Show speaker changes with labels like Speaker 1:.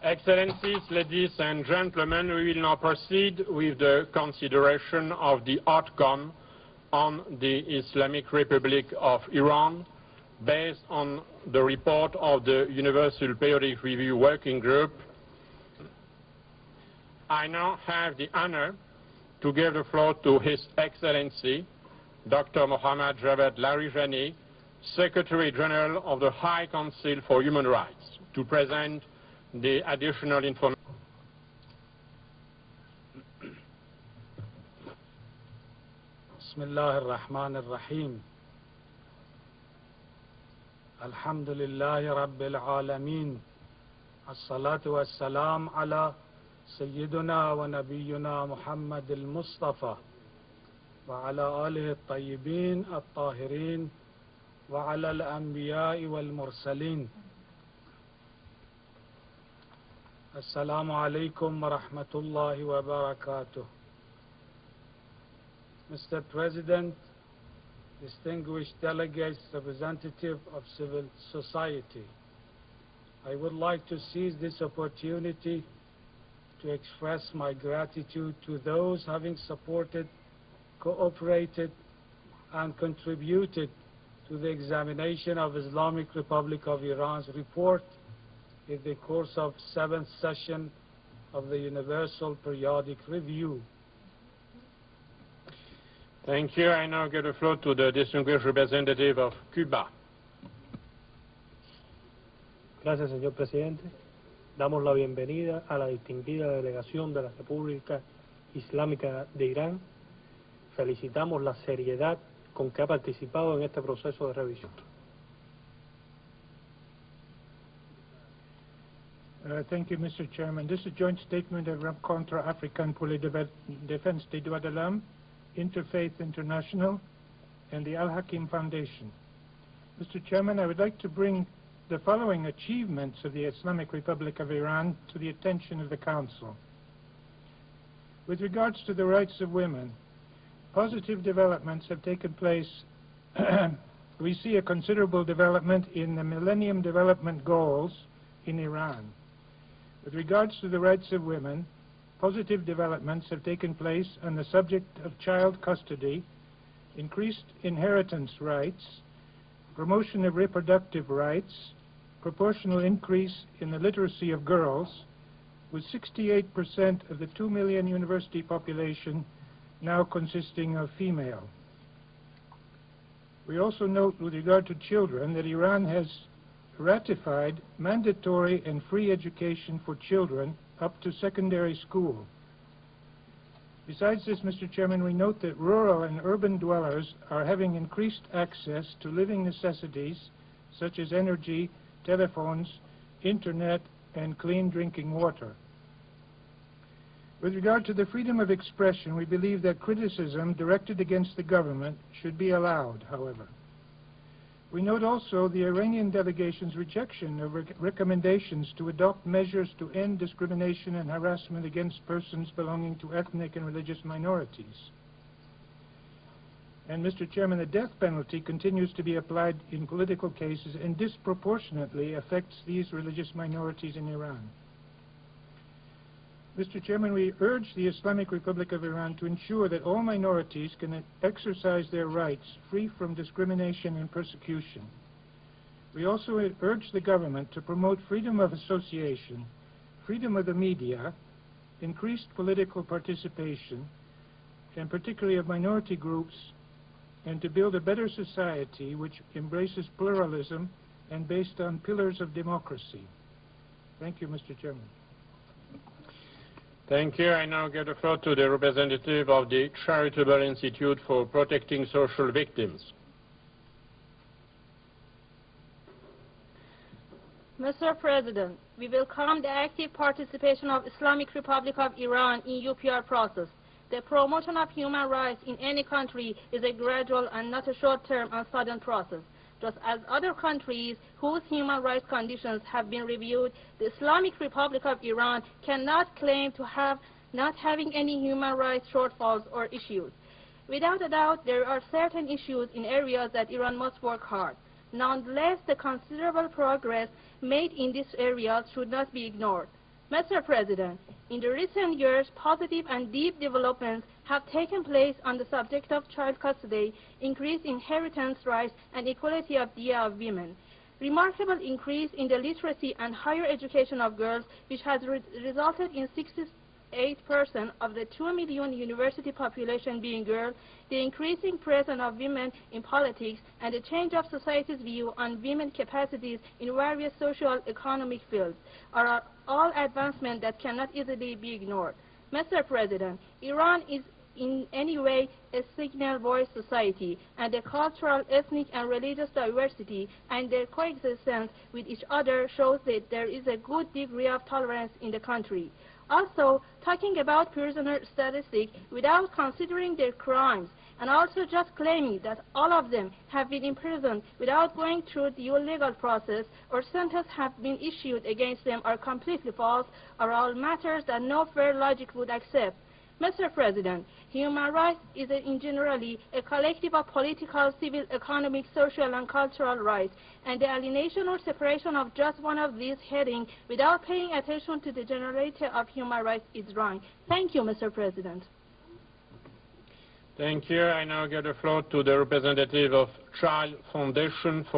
Speaker 1: Excellencies, ladies and gentlemen, we will now proceed with the consideration of the outcome on the Islamic Republic of Iran based on the report of the Universal Periodic Review Working Group. I now have the honor to give the floor to His Excellency Dr. Mohammad Javad Larijani, Secretary General of the High Council for Human Rights, to present the additional information.
Speaker 2: بسم الله الرحمن الرحيم. الحمد لله رب العالمين، الصلاة والسلام على سيدنا ونبينا محمد المصطفى وعلى آله الطيبين الطاهرين وعلى الأنبياء والمرسلين. السلام عليكم ورحمة الله وبركاته. Mr. President, distinguished delegates, representative of civil society, I would like to seize this opportunity to express my gratitude to those having supported, cooperated, and contributed to the examination of Islamic Republic of Iran's report in the course of 7th session of the Universal Periodic Review.
Speaker 1: Thank you. I now give the floor to the distinguished representative of Cuba.
Speaker 3: Gracias, señor presidente. Damos la bienvenida a la distinguida delegación de la República Islámica de Irán. Felicitamos la seriedad con que ha participado en este proceso de revisión.
Speaker 4: Thank you, Mr. Chairman. This is a joint statement of Rencontre Africaine pour la Défense des Droits de l'Homme, Interfaith International, and the Al-Hakim Foundation. Mr. Chairman, I would like to bring the following achievements of the Islamic Republic of Iran to the attention of the Council. With regards to the rights of women, positive developments have taken place. We see a considerable development in the Millennium Development Goals in Iran. With regards to the rights of women, positive developments have taken place on the subject of child custody, increased inheritance rights, promotion of reproductive rights, proportional increase in the literacy of girls, with 68% of the 2 million university population now consisting of female. We also note with regard to children that Iran has ratified mandatory and free education for children up to secondary school. Besides this, Mr. Chairman, we note that rural and urban dwellers are having increased access to living necessities such as energy, telephones, internet, and clean drinking water. With regard to the freedom of expression, we believe that criticism directed against the government should be allowed, however. We note also the Iranian delegation's rejection of recommendations to adopt measures to end discrimination and harassment against persons belonging to ethnic and religious minorities. And, Mr. Chairman, the death penalty continues to be applied in political cases and disproportionately affects these religious minorities in Iran. Mr. Chairman, we urge the Islamic Republic of Iran to ensure that all minorities can exercise their rights free from discrimination and persecution. We also urge the government to promote freedom of association, freedom of the media, increased political participation, and particularly of minority groups, and to build a better society which embraces pluralism and based on pillars of democracy. Thank you, Mr. Chairman.
Speaker 1: Thank you. I now give the floor to the representative of the Charitable Institute for Protecting Social Victims.
Speaker 5: Mr. President, we welcome the active participation of Islamic Republic of Iran in UPR process. The promotion of human rights in any country is a gradual and not a short-term and sudden process. Just as other countries whose human rights conditions have been reviewed, the Islamic Republic of Iran cannot claim to have not having any human rights shortfalls or issues. Without a doubt, there are certain issues in areas that Iran must work hard. Nonetheless, the considerable progress made in this area should not be ignored. Mr. President, in the recent years, positive and deep developments have taken place on the subject of child custody, increased inheritance rights, and equality of the of women. Remarkable increase in the literacy and higher education of girls, which has resulted in 68% of the 2 million university population being girls, the increasing presence of women in politics, and the change of society's view on women's capacities in various social economic fields are all advancements that cannot easily be ignored. Mr. President, Iran is in any way a signal voice society, and the cultural, ethnic, and religious diversity and their coexistence with each other shows that there is a good degree of tolerance in the country. Also, talking about prisoner statistics without considering their crimes, and also just claiming that all of them have been imprisoned without going through the legal process or sentences have been issued against them are completely false, are all matters that no fair logic would accept. Mr. President, human rights is in generally a collective of political, civil, economic, social, and cultural rights, and the alienation or separation of just one of these headings without paying attention to the generality of human rights is wrong. Thank you, Mr. President.
Speaker 1: Thank you. I now give the floor to the representative of Child Foundation for